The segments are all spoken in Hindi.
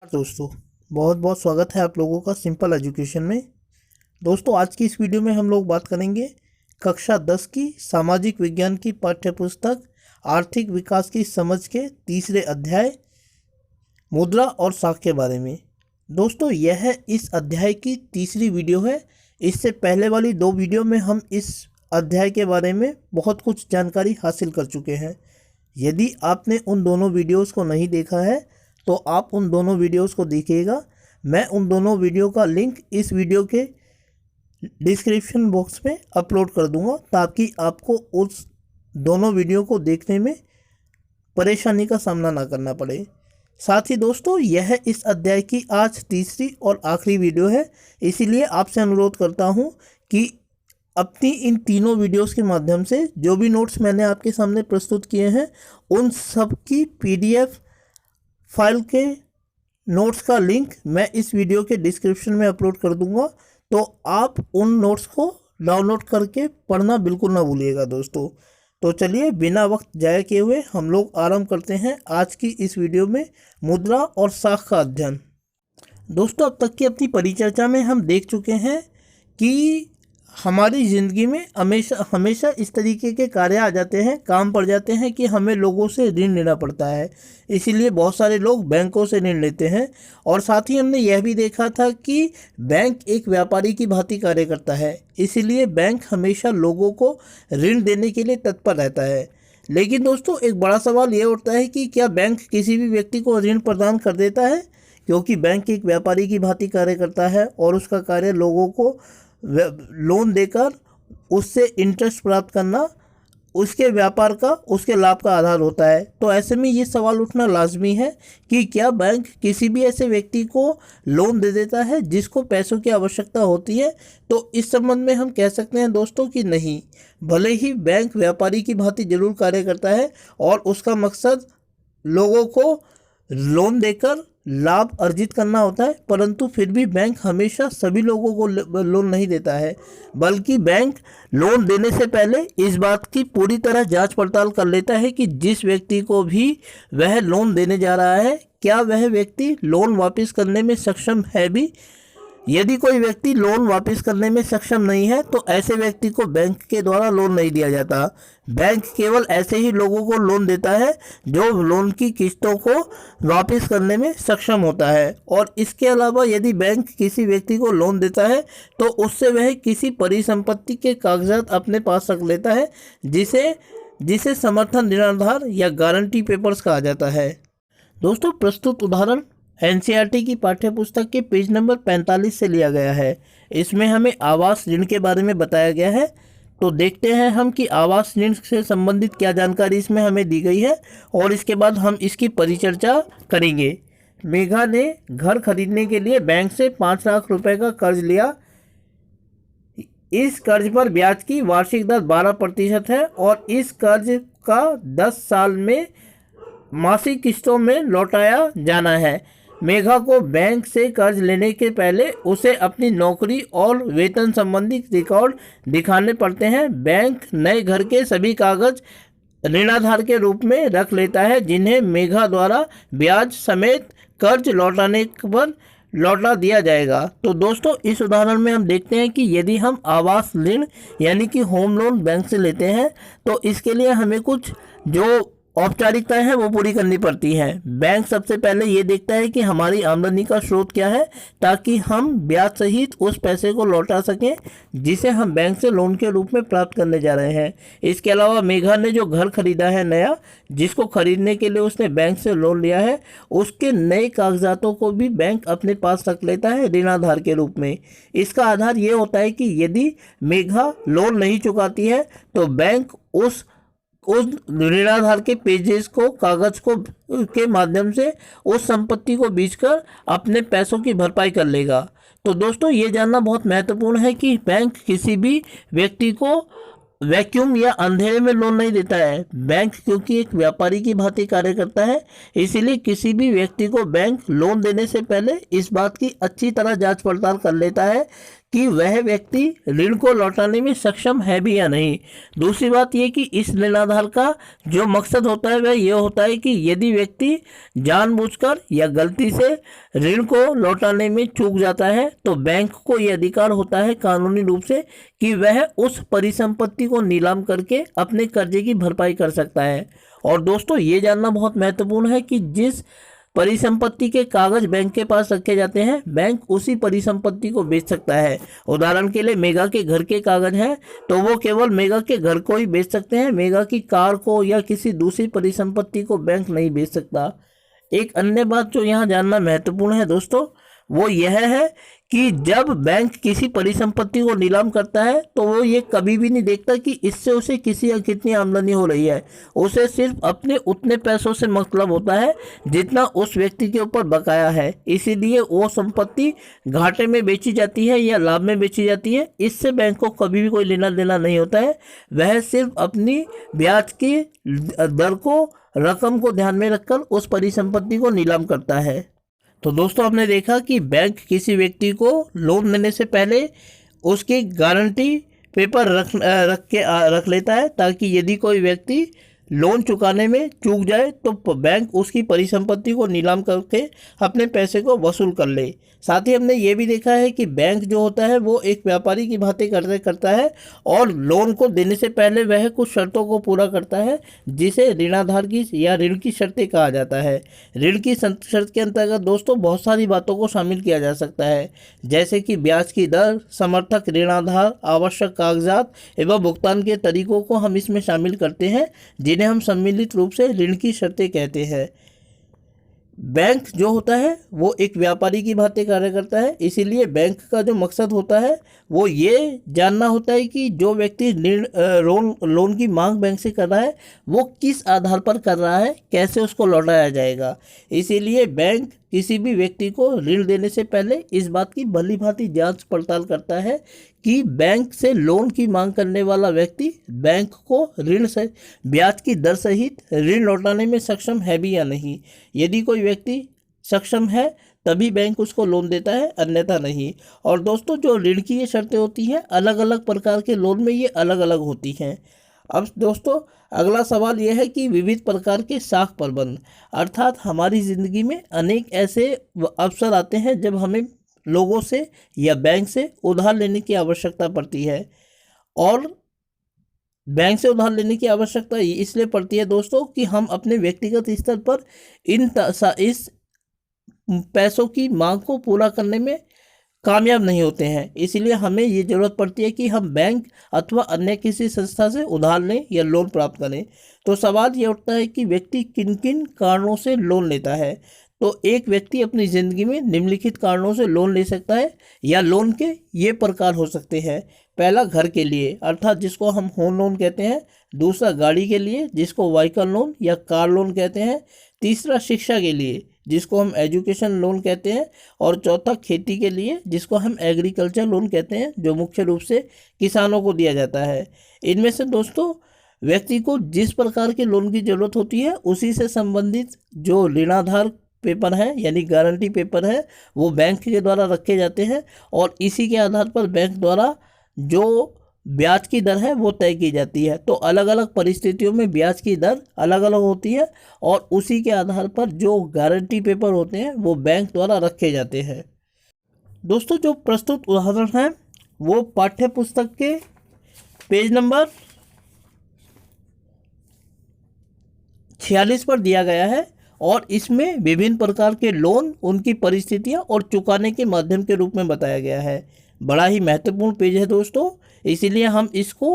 दोस्तों, बहुत बहुत स्वागत है आप लोगों का सिंपल एजुकेशन में। दोस्तों, आज की इस वीडियो में हम लोग बात करेंगे कक्षा 10 की सामाजिक विज्ञान की पाठ्यपुस्तक आर्थिक विकास की समझ के तीसरे अध्याय मुद्रा और साख के बारे में। दोस्तों, यह इस अध्याय की तीसरी वीडियो है। इससे पहले वाली 2 वीडियो में हम इस अध्याय के बारे में बहुत कुछ जानकारी हासिल कर चुके हैं। यदि आपने उन दोनों वीडियोस को नहीं देखा है तो आप उन दोनों वीडियोस को देखिएगा। मैं उन दोनों वीडियो का लिंक इस वीडियो के डिस्क्रिप्शन बॉक्स में अपलोड कर दूंगा, ताकि आपको उस दोनों वीडियो को देखने में परेशानी का सामना ना करना पड़े। साथ ही दोस्तों, यह इस अध्याय की आज तीसरी और आखिरी वीडियो है। इसीलिए आपसे अनुरोध करता हूं कि अपनी इन तीनों वीडियोस के माध्यम से जो भी नोट्स मैंने आपके सामने प्रस्तुत किए हैं, उन सब की PDF फाइल के नोट्स का लिंक मैं इस वीडियो के डिस्क्रिप्शन में अपलोड कर दूंगा। तो आप उन नोट्स को डाउनलोड करके पढ़ना बिल्कुल ना भूलिएगा दोस्तों। तो चलिए, बिना वक्त जाया किए हुए हम लोग आरंभ करते हैं आज की इस वीडियो में मुद्रा और साख का अध्ययन। दोस्तों, अब तक की अपनी परिचर्चा में हम देख चुके हैं कि हमारी ज़िंदगी में हमेशा इस तरीके के कार्य आ जाते हैं, काम पड़ जाते हैं कि हमें लोगों से ऋण लेना पड़ता है। इसीलिए बहुत सारे लोग बैंकों से ऋण लेते हैं। और साथ ही हमने यह भी देखा था कि बैंक एक व्यापारी की भांति कार्य करता है। इसीलिए बैंक हमेशा लोगों को ऋण देने के लिए तत्पर रहता है। लेकिन दोस्तों, एक बड़ा सवाल ये उठता है कि क्या बैंक किसी भी व्यक्ति को ऋण प्रदान कर देता है? क्योंकि बैंक एक व्यापारी की भांति कार्य करता है और उसका कार्य लोगों को लोन देकर उससे इंटरेस्ट प्राप्त करना उसके व्यापार का, उसके लाभ का आधार होता है। तो ऐसे में ये सवाल उठना लाजमी है कि क्या बैंक किसी भी ऐसे व्यक्ति को लोन दे देता है जिसको पैसों की आवश्यकता होती है? तो इस संबंध में हम कह सकते हैं दोस्तों कि नहीं। भले ही बैंक व्यापारी की भांति जरूर कार्य करता है और उसका मकसद लोगों को लोन देकर लाभ अर्जित करना होता है, परंतु फिर भी बैंक हमेशा सभी लोगों को लोन नहीं देता है। बल्कि बैंक लोन देने से पहले इस बात की पूरी तरह जांच पड़ताल कर लेता है कि जिस व्यक्ति को भी वह लोन देने जा रहा है, क्या वह व्यक्ति लोन वापस करने में सक्षम है भी। यदि कोई व्यक्ति लोन वापस करने में सक्षम नहीं है तो ऐसे व्यक्ति को बैंक के द्वारा लोन नहीं दिया जाता। बैंक केवल ऐसे ही लोगों को लोन देता है जो लोन की किस्तों को वापस करने में सक्षम होता है। और इसके अलावा यदि बैंक किसी व्यक्ति को लोन देता है तो उससे वह किसी परिसंपत्ति के कागजात अपने पास रख लेता है, जिसे समर्थन ऋणाधार या गारंटी पेपर्स कहा जाता है। दोस्तों, प्रस्तुत उदाहरण NCERT की पाठ्यपुस्तक के पेज नंबर 45 से लिया गया है। इसमें हमें आवास ऋण के बारे में बताया गया है। तो देखते हैं हम कि आवास ऋण से संबंधित क्या जानकारी इसमें हमें दी गई है और इसके बाद हम इसकी परिचर्चा करेंगे। मेघा ने घर खरीदने के लिए बैंक से 5 लाख रुपए का कर्ज लिया। इस कर्ज पर ब्याज की वार्षिक दर 12% है और इस कर्ज का 10 साल में मासिक किस्तों में लौटाया जाना है। मेघा को बैंक से कर्ज लेने के पहले उसे अपनी नौकरी और वेतन संबंधी रिकॉर्ड दिखाने पड़ते हैं। बैंक नए घर के सभी कागज ऋणाधार के रूप में रख लेता है, जिन्हें मेघा द्वारा ब्याज समेत कर्ज लौटाने पर लौटा दिया जाएगा। तो दोस्तों, इस उदाहरण में हम देखते हैं कि यदि हम आवास ऋण यानी कि होम लोन बैंक से लेते हैं तो इसके लिए हमें कुछ जो औपचारिकताएं हैं वो पूरी करनी पड़ती हैं। बैंक सबसे पहले ये देखता है कि हमारी आमदनी का स्रोत क्या है, ताकि हम ब्याज सहित उस पैसे को लौटा सकें जिसे हम बैंक से लोन के रूप में प्राप्त करने जा रहे हैं। इसके अलावा मेघा ने जो घर खरीदा है नया, जिसको खरीदने के लिए उसने बैंक से लोन लिया है, उसके नए कागजातों को भी बैंक अपने पास रख लेता है ऋणाधार के रूप में। इसका आधार ये होता है कि यदि मेघा लोन नहीं चुकाती है तो बैंक उस ऋणाधार के पेजेस को, कागज को के माध्यम से उस संपत्ति को बेचकर अपने पैसों की भरपाई कर लेगा। तो दोस्तों, ये जानना बहुत महत्वपूर्ण है कि बैंक किसी भी व्यक्ति को वैक्यूम या अंधेरे में लोन नहीं देता है। बैंक क्योंकि एक व्यापारी की भांति कार्य करता है, इसीलिए किसी भी व्यक्ति को बैंक लोन देने से पहले इस बात की अच्छी तरह जांच पड़ताल कर लेता है कि वह व्यक्ति ऋण को लौटाने में सक्षम है भी या नहीं। दूसरी बात यह कि इस ऋणाधार का जो मकसद होता है वह यह होता है कि यदि व्यक्ति जानबूझकर या गलती से ऋण को लौटाने में चूक जाता है तो बैंक को यह अधिकार होता है कानूनी रूप से कि वह उस परिसंपत्ति को नीलाम करके अपने कर्जे की भरपाई कर सकता है। और दोस्तों ये जानना बहुत महत्वपूर्ण है कि जिस परिसंपत्ति के कागज बैंक के पास रखे जाते हैं, बैंक उसी परिसंपत्ति को बेच सकता है। उदाहरण के लिए मेगा के घर के कागज हैं तो वो केवल मेगा के घर को ही बेच सकते हैं, मेगा की कार को या किसी दूसरी परिसंपत्ति को बैंक नहीं बेच सकता। एक अन्य बात जो यहाँ जानना महत्वपूर्ण है दोस्तों, वो यह है कि जब बैंक किसी परिसंपत्ति को नीलाम करता है तो वो ये कभी भी नहीं देखता कि इससे उसे किसी या कितनी आमदनी हो रही है। उसे सिर्फ अपने उतने पैसों से मतलब होता है जितना उस व्यक्ति के ऊपर बकाया है। इसीलिए वो संपत्ति घाटे में बेची जाती है या लाभ में बेची जाती है, इससे बैंक को कभी भी कोई लेना देना नहीं होता है। वह सिर्फ अपनी ब्याज की दर को, रकम को ध्यान में रखकर उस परिसंपत्ति को नीलाम करता है। तो दोस्तों आपने देखा कि बैंक किसी व्यक्ति को लोन देने से पहले उसकी गारंटी पेपर रख लेता है ताकि यदि कोई व्यक्ति लोन चुकाने में चूक जाए तो बैंक उसकी परिसंपत्ति को नीलाम करके अपने पैसे को वसूल कर ले। साथ ही हमने ये भी देखा है कि बैंक जो होता है वो एक व्यापारी की भांति करता है और लोन को देने से पहले वह कुछ शर्तों को पूरा करता है जिसे ऋणाधार की या ऋण की शर्तें कहा जाता है। ऋण की शर्त के अंतर्गत दोस्तों बहुत सारी बातों को शामिल किया जा सकता है, जैसे कि ब्याज की दर, समर्थक ऋणाधार, आवश्यक कागजात एवं भुगतान के तरीकों को हम इसमें शामिल करते हैं, जिन्हें हम सम्मिलित रूप से ऋण की शर्तें कहते हैं। बैंक जो होता है वो एक व्यापारी की भांति कार्य करता है, इसीलिए बैंक का जो मकसद होता है वो ये जानना होता है कि जो व्यक्ति लोन की मांग बैंक से कर रहा है वो किस आधार पर कर रहा है, कैसे उसको लौटाया जाएगा। इसीलिए बैंक किसी भी व्यक्ति को ऋण देने से पहले इस बात की भली भांति जांच पड़ताल करता है कि बैंक से लोन की मांग करने वाला व्यक्ति बैंक को ऋण से ब्याज की दर सहित ऋण लौटाने में सक्षम है भी या नहीं। यदि कोई व्यक्ति सक्षम है तभी बैंक उसको लोन देता है, अन्यथा नहीं। और दोस्तों जो ऋण की ये शर्तें होती हैं अलग अलग प्रकार के लोन में ये अलग अलग होती हैं। अब दोस्तों अगला सवाल यह है कि विविध प्रकार के साख प्रबंध, अर्थात हमारी ज़िंदगी में अनेक ऐसे अवसर आते हैं जब हमें लोगों से या बैंक से उधार लेने की आवश्यकता पड़ती है। और बैंक से उधार लेने की आवश्यकता इसलिए पड़ती है दोस्तों कि हम अपने व्यक्तिगत स्तर पर इस पैसों की मांग को पूरा करने में कामयाब नहीं होते हैं। इसीलिए हमें ये ज़रूरत पड़ती है कि हम बैंक अथवा अन्य किसी संस्था से उधार लें या लोन प्राप्त करें। तो सवाल ये उठता है कि व्यक्ति किन किन कारणों से लोन लेता है। तो एक व्यक्ति अपनी ज़िंदगी में निम्नलिखित कारणों से लोन ले सकता है या लोन के ये प्रकार हो सकते हैं। पहला, घर के लिए अर्थात जिसको हम होम लोन कहते हैं। दूसरा, गाड़ी के लिए जिसको व्हीकल लोन या कार लोन कहते हैं। तीसरा, शिक्षा के लिए जिसको हम एजुकेशन लोन कहते हैं। और चौथा, खेती के लिए जिसको हम एग्रीकल्चर लोन कहते हैं, जो मुख्य रूप से किसानों को दिया जाता है। इनमें से दोस्तों व्यक्ति को जिस प्रकार के लोन की ज़रूरत होती है उसी से संबंधित जो ऋणाधार पेपर है यानी गारंटी पेपर है वो बैंक के द्वारा रखे जाते हैं और इसी के आधार पर बैंक द्वारा जो ब्याज की दर है वो तय की जाती है। तो अलग अलग परिस्थितियों में ब्याज की दर अलग अलग होती है और उसी के आधार पर जो गारंटी पेपर होते हैं वो बैंक द्वारा रखे जाते हैं। दोस्तों जो प्रस्तुत उदाहरण है वो पाठ्य पुस्तक के पेज नंबर 46 पर दिया गया है और इसमें विभिन्न प्रकार के लोन, उनकी परिस्थितियां और चुकाने के माध्यम के रूप में बताया गया है। बड़ा ही महत्वपूर्ण पेज है दोस्तों, इसीलिए हम इसको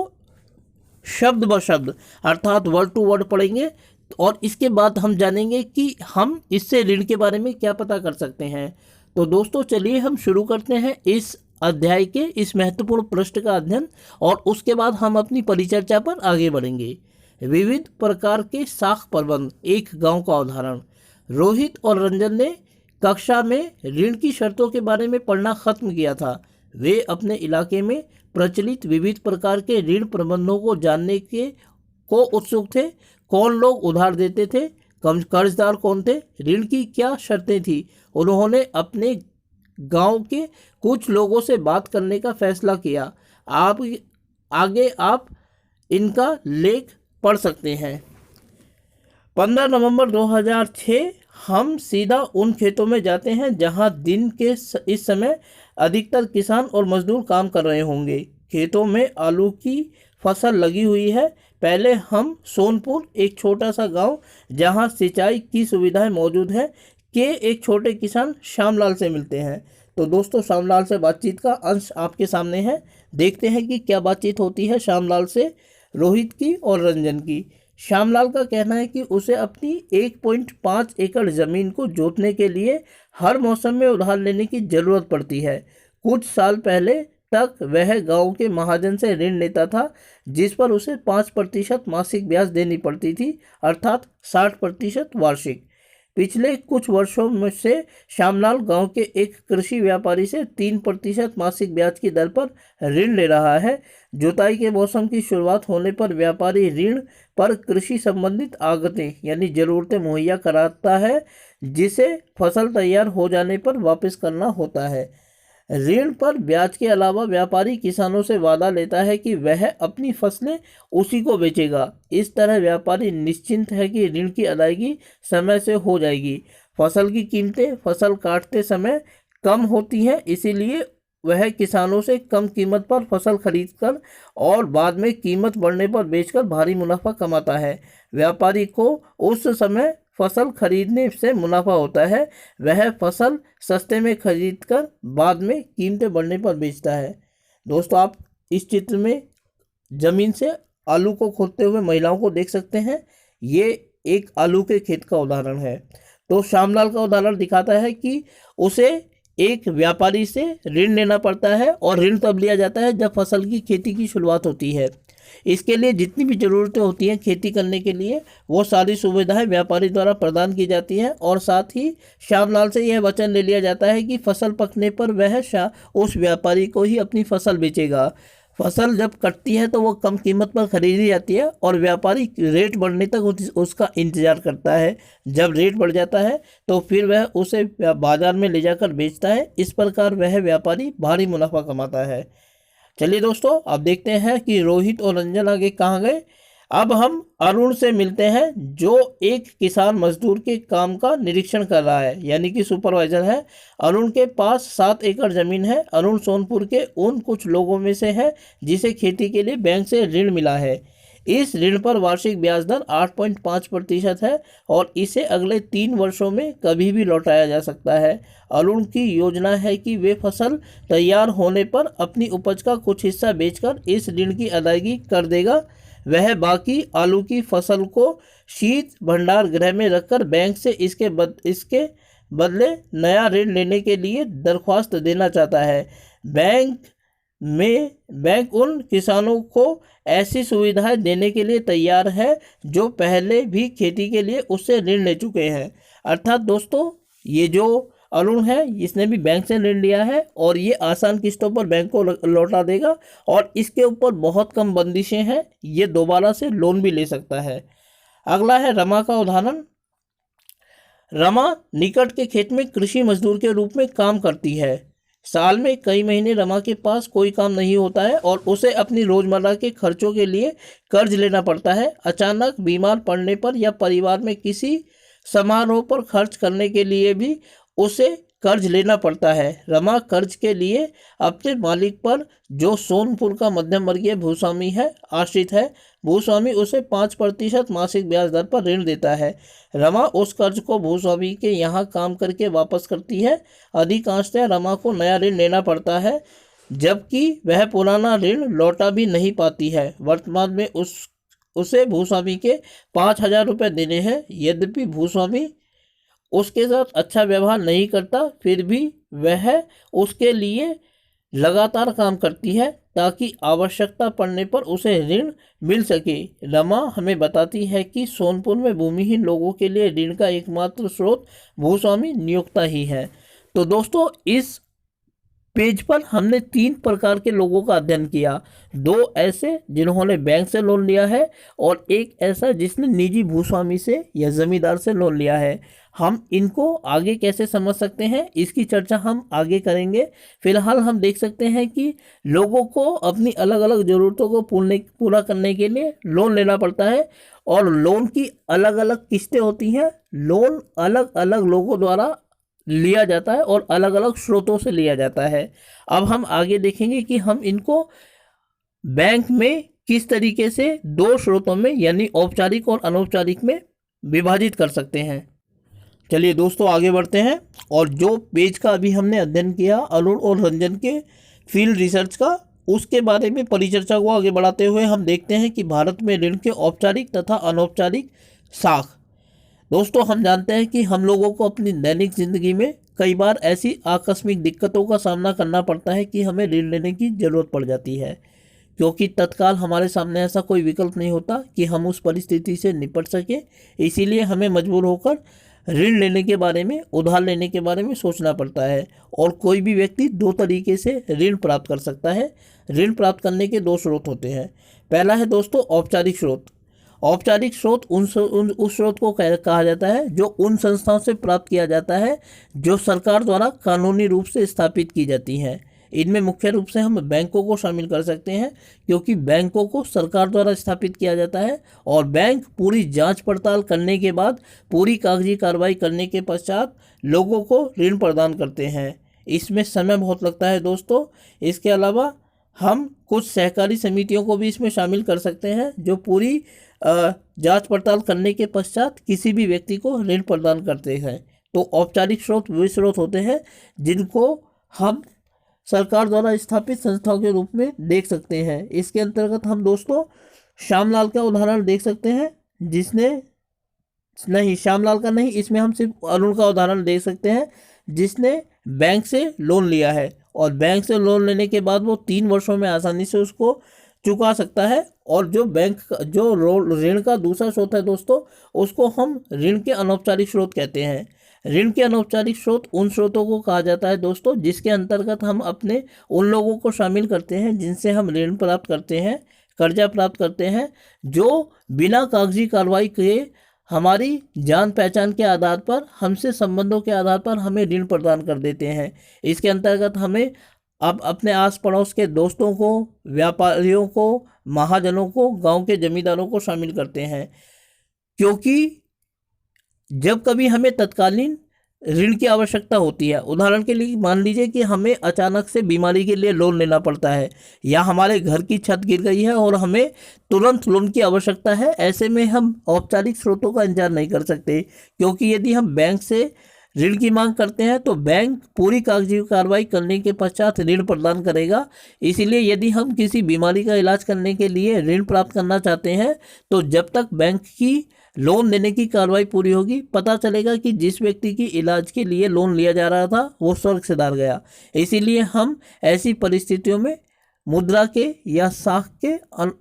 शब्द ब शब्द अर्थात वर्ड टू वर्ड पढ़ेंगे और इसके बाद हम जानेंगे कि हम इससे ऋण के बारे में क्या पता कर सकते हैं। तो दोस्तों चलिए हम शुरू करते हैं इस अध्याय के इस महत्वपूर्ण पृष्ठ का अध्ययन और उसके बाद हम अपनी परिचर्चा पर आगे बढ़ेंगे। विविध प्रकार के साख प्रबंध, एक गांव का उदाहरण। रोहित और रंजन ने कक्षा में ऋण की शर्तों के बारे में पढ़ना खत्म किया था। वे अपने इलाके में प्रचलित विविध प्रकार के ऋण प्रबंधों को जानने को उत्सुक थे। कौन लोग उधार देते थे, कर्जदार कौन थे, ऋण की क्या शर्तें थी। उन्होंने अपने गांव के कुछ लोगों से बात करने का फैसला किया। आगे आप इनका लेख पढ़ सकते हैं। 15 नवंबर 2006 हम सीधा उन खेतों में जाते हैं जहां दिन के इस समय अधिकतर किसान और मजदूर काम कर रहे होंगे। खेतों में आलू की फसल लगी हुई है। पहले हम सोनपुर, एक छोटा सा गांव जहां सिंचाई की सुविधाएं मौजूद है, के एक छोटे किसान श्यामलाल से मिलते हैं। तो दोस्तों, श्यामलाल से बातचीत का अंश आपके सामने है। देखते हैं कि क्या बातचीत होती है श्यामलाल से, रोहित की और रंजन की। श्यामलाल का कहना है कि उसे अपनी 1.5 एकड़ ज़मीन को जोतने के लिए हर मौसम में उधार लेने की ज़रूरत पड़ती है। कुछ साल पहले तक वह गांव के महाजन से ऋण लेता था, जिस पर उसे 5% मासिक ब्याज देनी पड़ती थी, अर्थात 60% वार्षिक। पिछले कुछ वर्षों में से श्यामलाल गांव के एक कृषि व्यापारी से 3% मासिक ब्याज की दर पर ऋण ले रहा है। जुताई के मौसम की शुरुआत होने पर व्यापारी ऋण पर कृषि संबंधित आगतें यानी ज़रूरतें मुहैया कराता है, जिसे फसल तैयार हो जाने पर वापस करना होता है। ऋण पर ब्याज के अलावा व्यापारी किसानों से वादा लेता है कि वह अपनी फसलें उसी को बेचेगा। इस तरह व्यापारी निश्चिंत है कि ऋण की अदायगी समय से हो जाएगी। फसल की कीमतें फसल काटते समय कम होती हैं, इसीलिए वह किसानों से कम कीमत पर फसल खरीदकर और बाद में कीमत बढ़ने पर बेचकर भारी मुनाफा कमाता है। व्यापारी को उस समय फसल खरीदने से मुनाफा होता है। वह फसल सस्ते में खरीदकर बाद में कीमतें बढ़ने पर बेचता है। दोस्तों, आप इस चित्र में ज़मीन से आलू को खोदते हुए महिलाओं को देख सकते हैं। ये एक आलू के खेत का उदाहरण है। तो श्यामलाल का उदाहरण दिखाता है कि उसे एक व्यापारी से ऋण लेना पड़ता है, और ऋण तब लिया जाता है जब फसल की खेती की शुरुआत होती है। इसके लिए जितनी भी ज़रूरतें होती हैं खेती करने के लिए, वो सारी सुविधाएं व्यापारी द्वारा प्रदान की जाती हैं। और साथ ही श्यामलाल से यह वचन ले लिया जाता है कि फसल पकने पर वह उस व्यापारी को ही अपनी फसल बेचेगा। फसल जब कटती है तो वो कम कीमत पर खरीदी जाती है, और व्यापारी रेट बढ़ने तक उसका इंतज़ार करता है। जब रेट बढ़ जाता है तो फिर वह उसे बाज़ार में ले जाकर बेचता है। इस प्रकार वह व्यापारी भारी मुनाफा कमाता है। चलिए दोस्तों, अब देखते हैं कि रोहित और रंजन आगे कहाँ गए। अब हम अरुण से मिलते हैं, जो एक किसान मजदूर के काम का निरीक्षण कर रहा है, यानी कि सुपरवाइजर है। अरुण के पास 7 एकड़ ज़मीन है। अरुण सोनपुर के उन कुछ लोगों में से है जिसे खेती के लिए बैंक से ऋण मिला है। इस ऋण पर वार्षिक ब्याज दर 8.5% है, और इसे अगले 3 वर्षों में कभी भी लौटाया जा सकता है। अरुण की योजना है कि वे फसल तैयार होने पर अपनी उपज का कुछ हिस्सा बेचकर इस ऋण की अदायगी कर देगा। वह बाकी आलू की फसल को शीत भंडार गृह में रखकर बैंक से इसके बदले नया ऋण लेने के लिए दरख्वास्त देना चाहता है। बैंक उन किसानों को ऐसी सुविधाएं देने के लिए तैयार है जो पहले भी खेती के लिए उससे ऋण ले चुके हैं। अर्थात दोस्तों, ये जो अरुण है, इसने भी बैंक से ऋण लिया है, और ये आसान किस्तों पर बैंक को लौटा देगा, और इसके ऊपर बहुत कम बंदिशें हैं। ये दोबारा से लोन भी ले सकता है। अगला है रमा का उदाहरण। रमा निकट के खेत में कृषि मजदूर के रूप में काम करती है। साल में कई महीने रमा के पास कोई काम नहीं होता है, और उसे अपनी रोज़मर्रा के खर्चों के लिए कर्ज लेना पड़ता है। अचानक बीमार पड़ने पर या परिवार में किसी समारोह पर खर्च करने के लिए भी उसे कर्ज लेना पड़ता है। रमा कर्ज के लिए अपने मालिक पर, जो सोनपुर का मध्यम वर्गीय भूस्वामी है, आश्रित है। भूस्वामी उसे 5% मासिक ब्याज दर पर ऋण देता है। रमा उस कर्ज को भूस्वामी के यहाँ काम करके वापस करती है। अधिकांशतः रमा को नया ऋण लेना पड़ता है, जबकि वह पुराना ऋण लौटा भी नहीं पाती है। वर्तमान में उसे भूस्वामी के 5,000 रुपये देने हैं। यद्यपि भूस्वामी उसके साथ अच्छा व्यवहार नहीं करता, फिर भी वह उसके लिए लगातार काम करती है ताकि आवश्यकता पड़ने पर उसे ऋण मिल सके। रमा हमें बताती है कि सोनपुर में भूमिहीन लोगों के लिए ऋण का एकमात्र स्रोत भूस्वामी नियोक्ता ही है। तो दोस्तों, इस पेज पर हमने 3 प्रकार के लोगों का अध्ययन किया। 2 ऐसे जिन्होंने बैंक से लोन लिया है और एक ऐसा जिसने निजी भूस्वामी से या जमींदार से लोन लिया है। हम इनको आगे कैसे समझ सकते हैं, इसकी चर्चा हम आगे करेंगे। फिलहाल हम देख सकते हैं कि लोगों को अपनी अलग अलग ज़रूरतों को पूरा करने के लिए लोन लेना पड़ता है और लोन की अलग अलग किस्तें होती हैं। लोन अलग अलग लोगों द्वारा लिया जाता है और अलग अलग स्रोतों से लिया जाता है। अब हम आगे देखेंगे कि हम इनको बैंक में किस तरीके से 2 स्रोतों में यानी औपचारिक और अनौपचारिक में विभाजित कर सकते हैं। चलिए दोस्तों आगे बढ़ते हैं और जो पेज का अभी हमने अध्ययन किया अरुण और रंजन के फील्ड रिसर्च का, उसके बारे में परिचर्चा को आगे बढ़ाते हुए हम देखते हैं कि भारत में ऋण के औपचारिक तथा अनौपचारिक शाख। दोस्तों हम जानते हैं कि हम लोगों को अपनी दैनिक ज़िंदगी में कई बार ऐसी आकस्मिक दिक्कतों का सामना करना पड़ता है कि हमें ऋण लेने की ज़रूरत पड़ जाती है, क्योंकि तत्काल हमारे सामने ऐसा कोई विकल्प नहीं होता कि हम उस परिस्थिति से निपट सकें। इसीलिए हमें मजबूर होकर ऋण लेने के बारे में, उधार लेने के बारे में सोचना पड़ता है। और कोई भी व्यक्ति 2 तरीके से ऋण प्राप्त कर सकता है। ऋण प्राप्त करने के 2 स्रोत होते हैं। पहला है दोस्तों औपचारिक स्रोत। औपचारिक स्रोत उस स्रोत को कहा जाता है जो उन संस्थाओं से प्राप्त किया जाता है जो सरकार द्वारा कानूनी रूप से स्थापित की जाती हैं। इनमें मुख्य रूप से हम बैंकों को शामिल कर सकते हैं, क्योंकि बैंकों को सरकार द्वारा स्थापित किया जाता है और बैंक पूरी जांच पड़ताल करने के बाद, पूरी कागजी कार्रवाई करने के पश्चात लोगों को ऋण प्रदान करते हैं। इसमें समय बहुत लगता है दोस्तों। इसके अलावा हम कुछ सहकारी समितियों को भी इसमें शामिल कर सकते हैं जो पूरी जांच पड़ताल करने के पश्चात किसी भी व्यक्ति को ऋण प्रदान करते हैं। तो औपचारिक स्रोत वे स्रोत होते हैं जिनको हम सरकार द्वारा स्थापित संस्थाओं के रूप में देख सकते हैं। इसके अंतर्गत हम दोस्तों श्यामलाल का उदाहरण देख सकते हैं, श्यामलाल का नहीं, इसमें हम सिर्फ अरुण का उदाहरण देख सकते हैं जिसने बैंक से लोन लिया है और बैंक से लोन लेने के बाद वो 3 वर्षों में आसानी से उसको चुका सकता है। और जो ऋण का दूसरा स्रोत है दोस्तों, उसको हम ऋण के अनौपचारिक स्रोत कहते हैं। ऋण के अनौपचारिक स्रोत उन स्रोतों को कहा जाता है दोस्तों जिसके अंतर्गत हम अपने उन लोगों को शामिल करते हैं जिनसे हम ऋण प्राप्त करते हैं, कर्जा प्राप्त करते हैं, जो बिना कागजी कार्रवाई के हमारी जान पहचान के आधार पर, हमसे संबंधों के आधार पर हमें ऋण प्रदान कर देते हैं। इसके अंतर्गत हमें अब अपने आस पड़ोस के दोस्तों को, व्यापारियों को, महाजनों को, गांव के जमींदारों को शामिल करते हैं, क्योंकि जब कभी हमें तत्कालीन ऋण की आवश्यकता होती है, उदाहरण के लिए मान लीजिए कि हमें अचानक से बीमारी के लिए लोन लेना पड़ता है या हमारे घर की छत गिर गई है और हमें तुरंत लोन की आवश्यकता है, ऐसे में हम औपचारिक स्रोतों का इंतजार नहीं कर सकते, क्योंकि यदि हम बैंक से ऋण की मांग करते हैं तो बैंक पूरी कागजी कार्रवाई करने के पश्चात ऋण प्रदान करेगा। इसीलिए यदि हम किसी बीमारी का इलाज करने के लिए ऋण प्राप्त करना चाहते हैं तो जब तक बैंक की लोन देने की कार्रवाई पूरी होगी, पता चलेगा कि जिस व्यक्ति की इलाज के लिए लोन लिया जा रहा था वो स्वर्ग से दार गया। इसीलिए हम ऐसी परिस्थितियों में मुद्रा के या साख के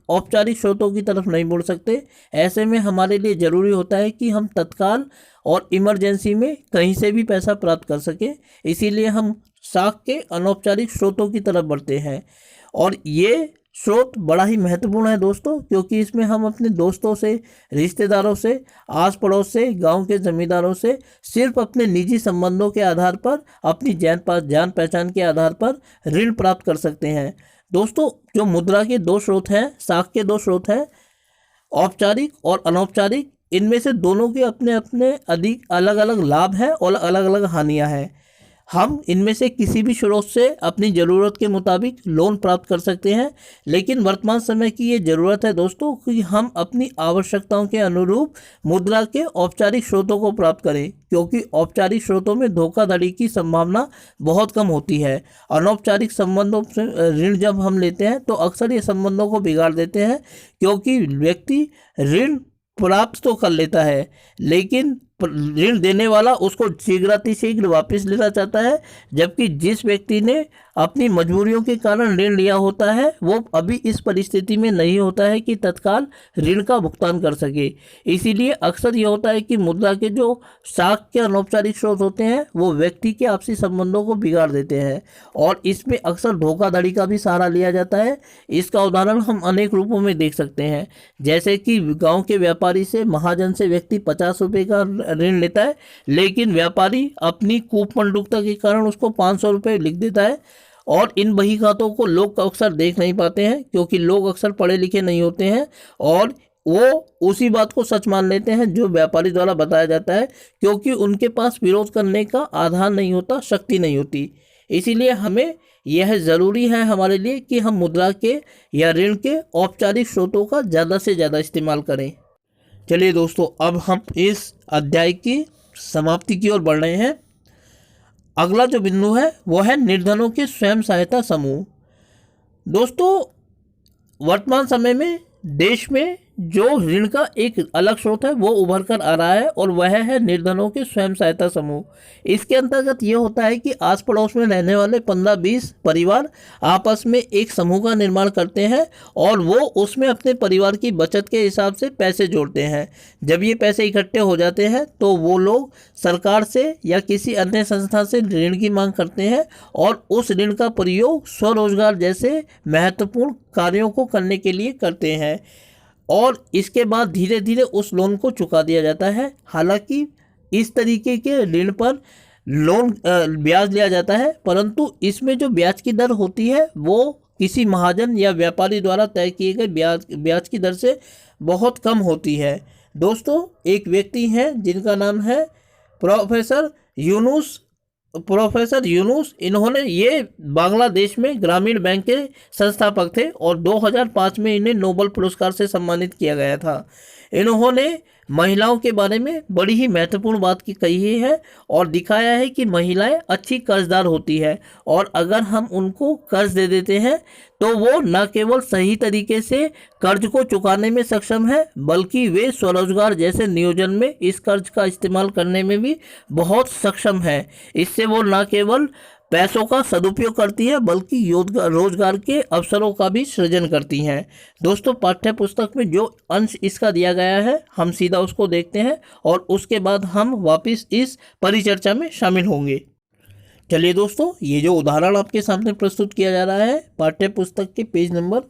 औपचारिक स्रोतों की तरफ नहीं मुड़ सकते। ऐसे में हमारे लिए ज़रूरी होता है कि हम तत्काल और इमरजेंसी में कहीं से भी पैसा प्राप्त कर सकें। इसीलिए हम साख के अनौपचारिक स्रोतों की तरफ बढ़ते हैं और ये स्रोत बड़ा ही महत्वपूर्ण है दोस्तों, क्योंकि इसमें हम अपने दोस्तों से, रिश्तेदारों से, आस पड़ोस से, गांव के जमींदारों से सिर्फ अपने निजी संबंधों के आधार पर, अपनी जान पहचान के आधार पर ऋण प्राप्त कर सकते हैं। दोस्तों जो मुद्रा के 2 स्रोत हैं, साख के 2 स्रोत हैं, औपचारिक और अनौपचारिक, इनमें से दोनों के अपने अपने अधिक अलग अलग लाभ हैं और अलग अलग हानियां हैं। हम इनमें से किसी भी स्रोत से अपनी ज़रूरत के मुताबिक लोन प्राप्त कर सकते हैं, लेकिन वर्तमान समय की ये ज़रूरत है दोस्तों कि हम अपनी आवश्यकताओं के अनुरूप मुद्रा के औपचारिक स्रोतों को प्राप्त करें, क्योंकि औपचारिक स्रोतों में धोखाधड़ी की संभावना बहुत कम होती है। अनौपचारिक संबंधों से ऋण जब हम लेते हैं तो अक्सर ये संबंधों को बिगाड़ देते हैं, क्योंकि व्यक्ति ऋण प्राप्त तो कर लेता है लेकिन ऋण देने वाला उसको शीघ्रातिशीघ्र वापस लेना चाहता है, जबकि जिस व्यक्ति ने अपनी मजबूरियों के कारण ऋण लिया होता है वो अभी इस परिस्थिति में नहीं होता है कि तत्काल ऋण का भुगतान कर सके। इसीलिए अक्सर ये होता है कि मुद्रा के जो साख के अनौपचारिक स्रोत होते हैं वो व्यक्ति के आपसी संबंधों को बिगाड़ देते हैं और इसमें अक्सर धोखाधड़ी का भी सहारा लिया जाता है। इसका उदाहरण हम अनेक रूपों में देख सकते हैं, जैसे कि गांव के व्यापारी से महाजन से व्यक्ति 50 रुपये का ऋण लेता है, लेकिन व्यापारी अपनी कूपमंडूकता के कारण उसको 500 रुपये लिख देता है। और इन बही खातों को लोग अक्सर देख नहीं पाते हैं क्योंकि लोग अक्सर पढ़े लिखे नहीं होते हैं और वो उसी बात को सच मान लेते हैं जो व्यापारी द्वारा बताया जाता है, क्योंकि उनके पास विरोध करने का आधार नहीं होता, शक्ति नहीं होती। इसीलिए हमें यह ज़रूरी है हमारे लिए कि हम मुद्रा के या ऋण के औपचारिक स्रोतों का ज़्यादा से ज़्यादा इस्तेमाल करें। चलिए दोस्तों, अब हम इस अध्याय की समाप्ति की ओर बढ़ रहे हैं। अगला जो बिंदु है वो है निर्धनों के स्वयं सहायता समूह। दोस्तों, वर्तमान समय में देश में जो ऋण का एक अलग स्रोत है वो उभर कर आ रहा है और वह है निर्धनों के स्वयं सहायता समूह। इसके अंतर्गत ये होता है कि आस पड़ोस में रहने वाले 15-20 परिवार आपस में एक समूह का निर्माण करते हैं और वो उसमें अपने परिवार की बचत के हिसाब से पैसे जोड़ते हैं। जब ये पैसे इकट्ठे हो जाते हैं तो वो लोग सरकार से या किसी अन्य संस्था से ऋण की मांग करते हैं और उस ऋण का प्रयोग स्वरोजगार जैसे महत्वपूर्ण कार्यों को करने के लिए करते हैं और इसके बाद धीरे धीरे उस लोन को चुका दिया जाता है। हालांकि इस तरीके के ऋण पर लोन ब्याज लिया जाता है, परंतु इसमें जो ब्याज की दर होती है वो किसी महाजन या व्यापारी द्वारा तय किए गए ब्याज की दर से बहुत कम होती है। दोस्तों, एक व्यक्ति हैं जिनका नाम है प्रोफेसर यूनुस। इन्होंने ये बांग्लादेश में ग्रामीण बैंक के संस्थापक थे और 2005 में इन्हें नोबेल पुरस्कार से सम्मानित किया गया था। इन्होंने महिलाओं के बारे में बड़ी ही महत्वपूर्ण बात की कही है और दिखाया है कि महिलाएं अच्छी कर्जदार होती है और अगर हम उनको कर्ज दे देते हैं तो वो न केवल सही तरीके से कर्ज को चुकाने में सक्षम है बल्कि वे स्वरोजगार जैसे नियोजन में इस कर्ज का इस्तेमाल करने में भी बहुत सक्षम है। इससे वो न केवल पैसों का सदुपयोग करती है बल्कि रोजगार के अवसरों का भी सृजन करती हैं। दोस्तों, पाठ्य पुस्तक में जो अंश इसका दिया गया है हम सीधा उसको देखते हैं और उसके बाद हम वापस इस परिचर्चा में शामिल होंगे। चलिए दोस्तों, ये जो उदाहरण आपके सामने प्रस्तुत किया जा रहा है पाठ्य पुस्तक के पेज नंबर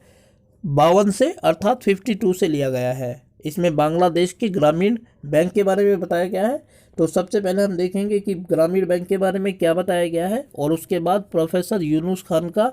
52 से अर्थात 52 से लिया गया है। इसमें बांग्लादेश के ग्रामीण बैंक के बारे में बताया गया है। तो सबसे पहले हम देखेंगे कि ग्रामीण बैंक के बारे में क्या बताया गया है और उसके बाद प्रोफेसर यूनुस खान का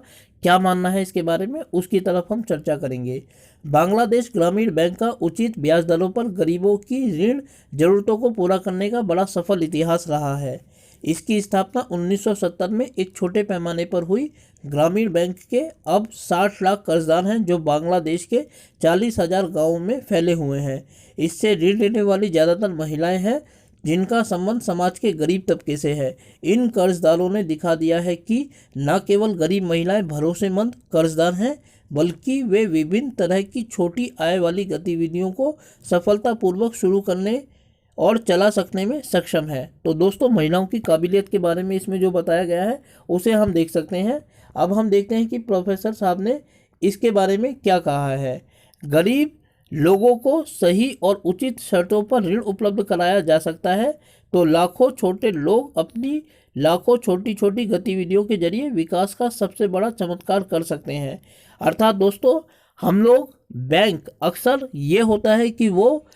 क्या मानना है इसके बारे में, उसकी तरफ हम चर्चा करेंगे। बांग्लादेश ग्रामीण बैंक का उचित ब्याज दरों पर गरीबों की ऋण जरूरतों को पूरा करने का बड़ा सफल इतिहास रहा है। इसकी स्थापना 1970 में एक छोटे पैमाने पर हुई। ग्रामीण बैंक के अब 60 लाख कर्जदार हैं जो बांग्लादेश के 40,000 गाँवों में फैले हुए हैं। इससे ऋण लेने वाली ज़्यादातर महिलाएं हैं जिनका संबंध समाज के गरीब तबके से है। इन कर्जदारों ने दिखा दिया है कि न केवल गरीब महिलाएं भरोसेमंद कर्जदार हैं बल्कि वे विभिन्न तरह की छोटी आय वाली गतिविधियों को सफलतापूर्वक शुरू करने और चला सकने में सक्षम है। तो दोस्तों, महिलाओं की काबिलियत के बारे में इसमें जो बताया गया है उसे हम देख सकते हैं। अब हम देखते हैं कि प्रोफेसर साहब ने इसके बारे में क्या कहा है। गरीब लोगों को सही और उचित शर्तों पर ऋण उपलब्ध कराया जा सकता है तो लाखों छोटे लोग अपनी लाखों छोटी छोटी गतिविधियों के जरिए विकास का सबसे बड़ा चमत्कार कर सकते हैं। अर्थात दोस्तों, हम लोग बैंक अक्सर ये होता है कि वो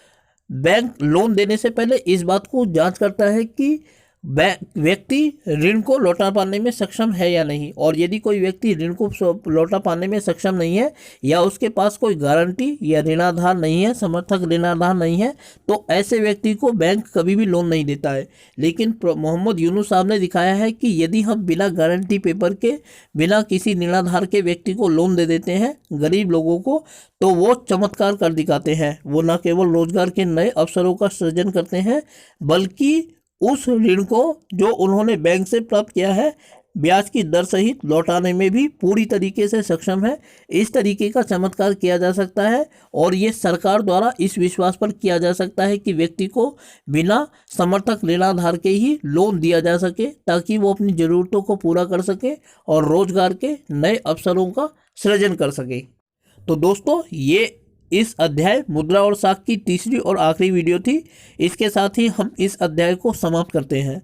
बैंक लोन देने से पहले इस बात को जांच करता है कि व्यक्ति ऋण को लौटा पाने में सक्षम है या नहीं, और यदि कोई व्यक्ति ऋण को लौटा पाने में सक्षम नहीं है या उसके पास कोई गारंटी या ऋणाधार नहीं है, समर्थक ऋणाधार नहीं है, तो ऐसे व्यक्ति को बैंक कभी भी लोन नहीं देता है। लेकिन मोहम्मद यूनुस साहब ने दिखाया है कि यदि हम बिना गारंटी पेपर के, बिना किसी ऋणाधार के व्यक्ति को लोन दे देते हैं गरीब लोगों को, तो वो चमत्कार कर दिखाते हैं। वो न केवल रोजगार के नए अवसरों का सृजन करते हैं बल्कि उस ऋण को जो उन्होंने बैंक से प्राप्त किया है ब्याज की दर सहित लौटाने में भी पूरी तरीके से सक्षम है। इस तरीके का चमत्कार किया जा सकता है और ये सरकार द्वारा इस विश्वास पर किया जा सकता है कि व्यक्ति को बिना समर्थक ऋणाधार के ही लोन दिया जा सके, ताकि वो अपनी ज़रूरतों को पूरा कर सके और रोजगार के नए अवसरों का सृजन कर सके। तो दोस्तों, ये इस अध्याय मुद्रा और साख की तीसरी और आखिरी वीडियो थी। इसके साथ ही हम इस अध्याय को समाप्त करते हैं।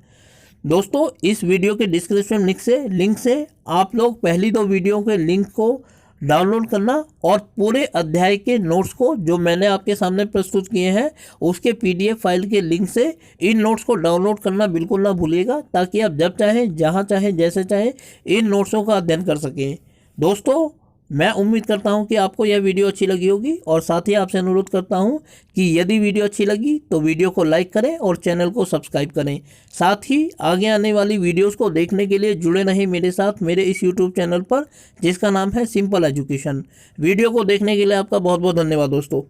दोस्तों, इस वीडियो के डिस्क्रिप्शन लिंक से आप लोग पहली 2 वीडियो के लिंक को डाउनलोड करना और पूरे अध्याय के नोट्स को जो मैंने आपके सामने प्रस्तुत किए हैं उसके PDF फाइल के लिंक से इन नोट्स को डाउनलोड करना बिल्कुल ना भूलिएगा, ताकि आप जब चाहें, जहां चाहें, जैसे चाहें इन नोट्सों का अध्ययन कर सकें। दोस्तों, मैं उम्मीद करता हूं कि आपको यह वीडियो अच्छी लगी होगी और साथ ही आपसे अनुरोध करता हूं कि यदि वीडियो अच्छी लगी तो वीडियो को लाइक करें और चैनल को सब्सक्राइब करें। साथ ही आगे आने वाली वीडियोस को देखने के लिए जुड़े रहें मेरे साथ मेरे इस यूट्यूब चैनल पर, जिसका नाम है सिंपल एजुकेशन। वीडियो को देखने के लिए आपका बहुत बहुत धन्यवाद दोस्तों।